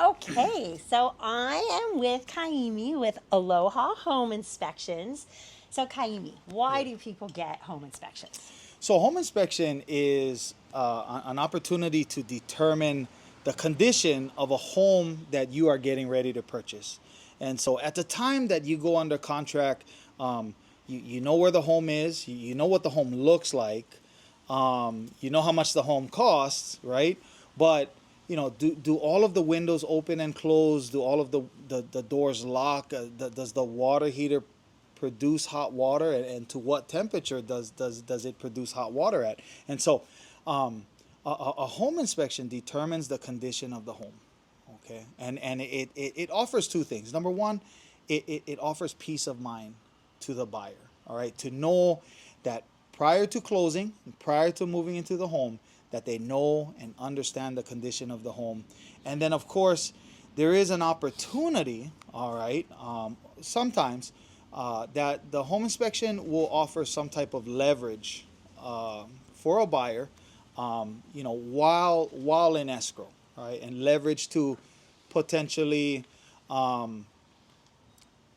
Okay, so I am with Kaimi with Aloha Home Inspections. So, Kaimi, why do people get home inspections? So, home inspection is an opportunity to determine the condition of a home that you are getting ready to purchase. And so, at the time that you go under contract, you know where the home is, you know what the home looks like, you know how much the home costs, right? But do all of the windows open and close? Do all of the doors lock? Does the water heater produce hot water, and to what temperature does it produce hot water at? And so a home inspection determines the condition of the home. Okay, and it offers two things. Number one, it offers peace of mind to the buyer. All right, to know that prior to closing, prior to moving into the home, that they know and understand the condition of the home. And then of course there is an opportunity, all right, sometimes that the home inspection will offer some type of leverage for a buyer, while in escrow, right, and leverage to potentially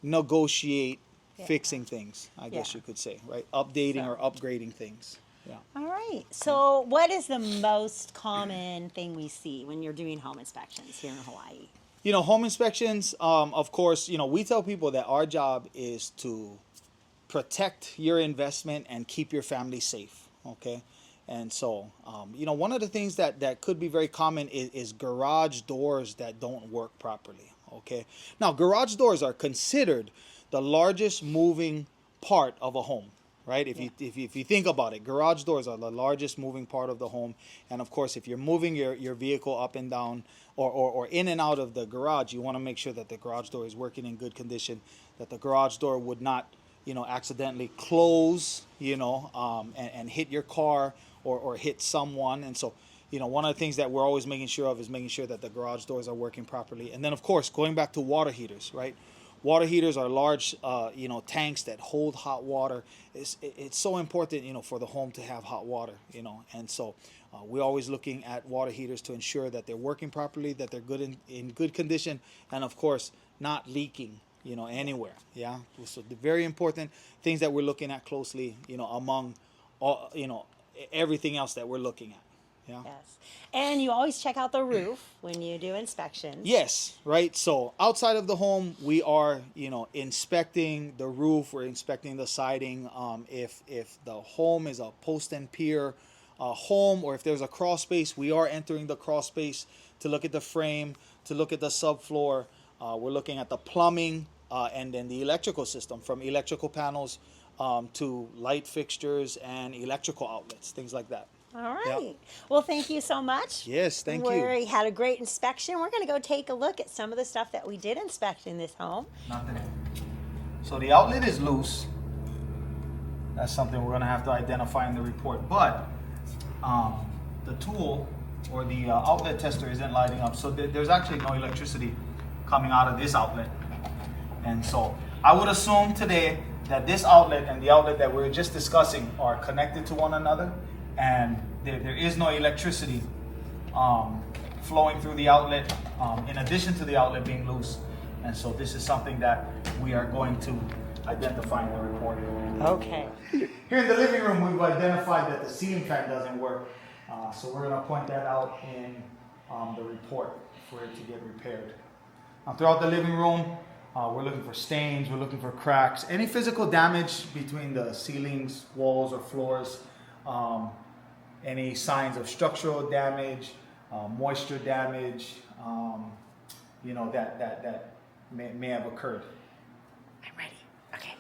negotiate Yeah. fixing things, I guess Yeah. you could say, right, updating or So, upgrading things. Yeah. all right. So, what is the most common thing we see when you're doing home inspections here in Hawaii? Home inspections, of course, we tell people that our job is to protect your investment and keep your family safe. Okay. And so, one of the things that could be very common is garage doors that don't work properly. Okay. Now, garage doors are considered the largest moving part of a home, right? If Yeah. you think about it, garage doors are the largest moving part of the home. And of course, if you're moving your vehicle up and down or in and out of the garage, you want to make sure that the garage door is working in good condition, that the garage door would not accidentally close, and hit your car or hit someone. And so, one of the things that we're always making sure of is making sure that the garage doors are working properly. And then, of course, going back to water heaters, right? Water heaters are large, tanks that hold hot water. It's so important, for the home to have hot water, And so we're always looking at water heaters to ensure that they're working properly, that they're good in good condition, and of course, not leaking, anywhere. Yeah. So the very important things that we're looking at closely, among all, everything else that we're looking at. Yeah. Yes. And you always check out the roof when you do inspections. Yes, right. So outside of the home, we are, inspecting the roof. We're inspecting the siding. If the home is a post and pier home, or if there's a crawl space, we are entering the crawl space to look at the frame, to look at the subfloor. We're looking at the plumbing and then the electrical system, from electrical panels to light fixtures and electrical outlets, things like that. All Yeah. right. Well, thank you so much. Yes, thank you. We had a great inspection. We're going to go take a look at some of the stuff that we did inspect in this home. Nothing. So the outlet is loose. That's something we're going to have to identify in the report. But the tool or the outlet tester isn't lighting up. So there's actually no electricity coming out of this outlet. And so I would assume today that this outlet and the outlet that we were just discussing are connected to one another, and there is no electricity flowing through the outlet, in addition to the outlet being loose. And so this is something that we are going to identify in the report. Okay. Here in the living room, we've identified that the ceiling fan doesn't work. So we're going to point that out in the report for it to get repaired. Throughout the living room, we're looking for stains, we're looking for cracks, any physical damage between the ceilings, walls, or floors, any signs of structural damage, moisture damage, that may have occurred. I'm ready. Okay.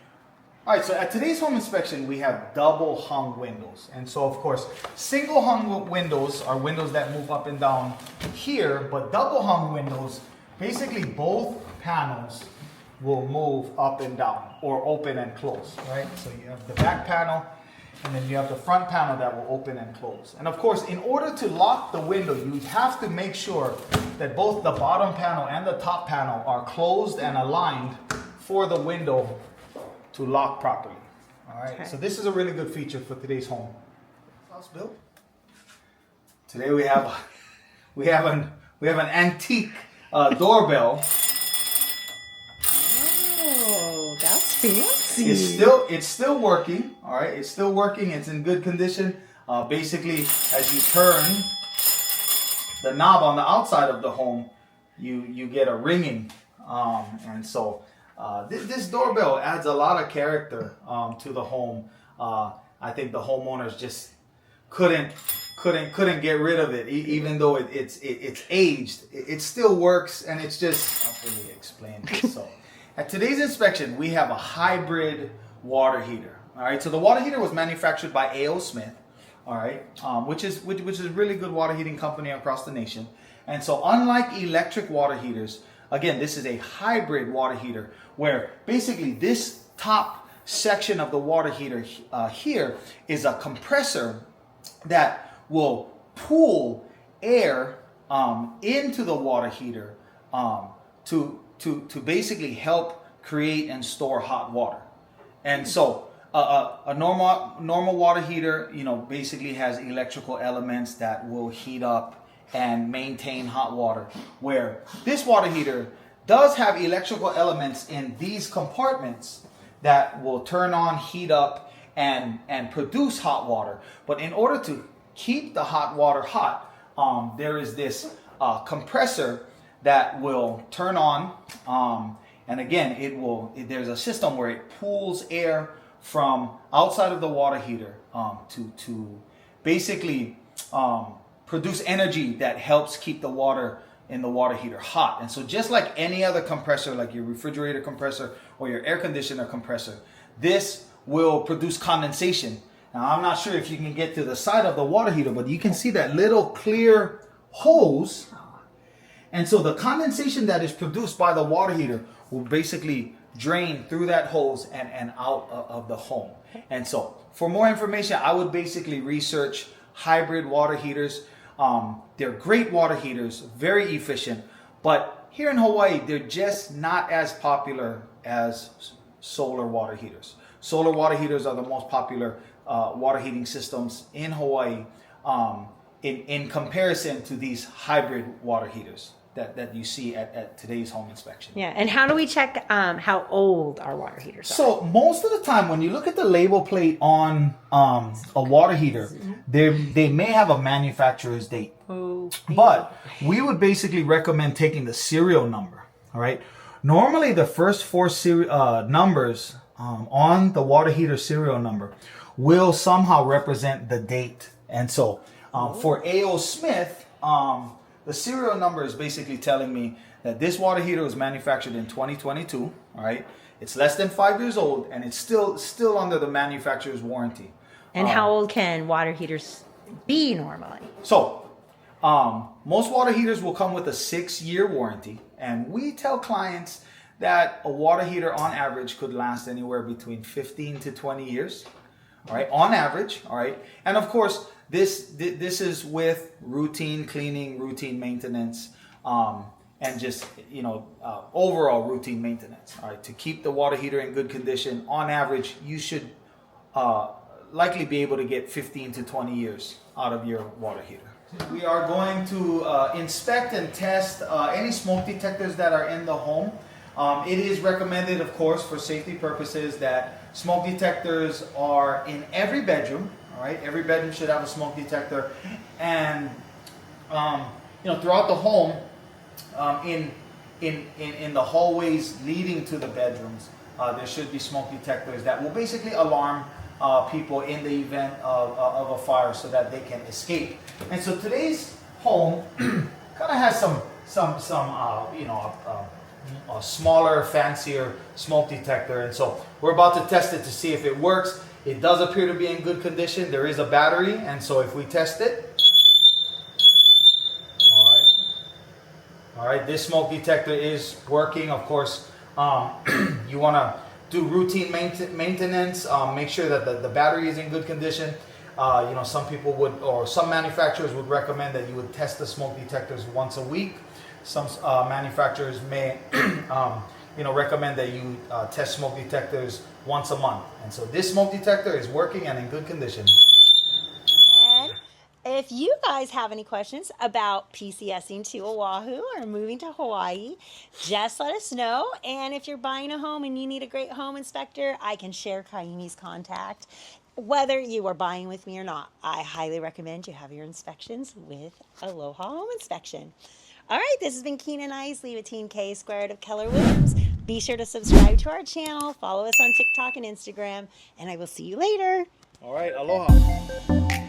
All right, so at today's home inspection, we have double hung windows. And so, of course, single hung windows are windows that move up and down here, but double hung windows, basically both panels will move up and down or open and close, right? So you have the back panel, and then you have the front panel that will open and close. And of course, in order to lock the window, you have to make sure that both the bottom panel and the top panel are closed and aligned for the window to lock properly. All right, Okay. so this is a really good feature for today's home. House built. Today we have an antique doorbell. Oh, that's fancy. It's still working. All right, it's still working. It's in good condition. Basically, as you turn the knob on the outside of the home, you get a ringing, and so this doorbell adds a lot of character to the home. I think the homeowners just couldn't get rid of it, even though it's aged. It still works, and it's just not really explained. So, at today's inspection, we have a hybrid water heater. All right, so the water heater was manufactured by A.O. Smith. All right, which is a really good water heating company across the nation. And so, unlike electric water heaters, again, this is a hybrid water heater where basically this top section of the water heater here is a compressor that will pull air into the water heater to basically help create and store hot water. And so a normal water heater, basically has electrical elements that will heat up and maintain hot water, where this water heater does have electrical elements in these compartments that will turn on, heat up, and produce hot water. But in order to keep the hot water hot, there is this compressor that will turn on, and again, there's a system where it pulls air from outside of the water heater to basically produce energy that helps keep the water in the water heater hot. And so just like any other compressor, like your refrigerator compressor or your air conditioner compressor, this will produce condensation. Now, I'm not sure if you can get to the side of the water heater, but you can see that little clear hose. And so the condensation that is produced by the water heater will basically drain through that hose and out of the home. And so for more information, I would basically research hybrid water heaters. They're great water heaters, very efficient, but here in Hawaii, they're just not as popular as solar water heaters. Solar water heaters are the most popular water heating systems in Hawaii in comparison to these hybrid water heaters that you see at today's home inspection. Yeah, and how do we check how old our water heaters are? So most of the time, when you look at the label plate on a water heater, they may have a manufacturer's date. But we would basically recommend taking the serial number. All right. Normally, the first four numbers on the water heater serial number will somehow represent the date. And so for A.O. Smith, the serial number is basically telling me that this water heater was manufactured in 2022. All right. It's less than 5 years old, and it's still under the manufacturer's warranty. And how old can water heaters be normally? So most water heaters will come with a 6-year warranty, and we tell clients that a water heater on average could last anywhere between 15 to 20 years. All right, on average. All right, and of course this is with routine cleaning, routine maintenance, and just overall routine maintenance. All right, to keep the water heater in good condition, on average, you should likely be able to get 15 to 20 years out of your water heater. We are going to inspect and test any smoke detectors that are in the home. It is recommended, of course, for safety purposes, that smoke detectors are in every bedroom. All right, every bedroom should have a smoke detector, and throughout the home, in the hallways leading to the bedrooms, there should be smoke detectors that will basically alarm people in the event of a fire so that they can escape. And so today's home kind of has a smaller, fancier smoke detector. And so we're about to test it to see if it works. It does appear to be in good condition. There is a battery. And so if we test it, all right, this smoke detector is working. Of course, you want to do routine maintenance, make sure that the battery is in good condition. Some people would, or some manufacturers would recommend that you would test the smoke detectors once a week. Some manufacturers may, recommend that you test smoke detectors once a month. And so this smoke detector is working and in good condition. And if you guys have any questions about PCSing to Oahu or moving to Hawaii, just let us know. And if you're buying a home and you need a great home inspector, I can share Kaimi's contact. Whether you are buying with me or not, I highly recommend you have your inspections with Aloha Home Inspection. All right, this has been Keenan Isley with Team K Squared of Keller Williams. Be sure to subscribe to our channel, follow us on TikTok and Instagram, and I will see you later. All right, aloha.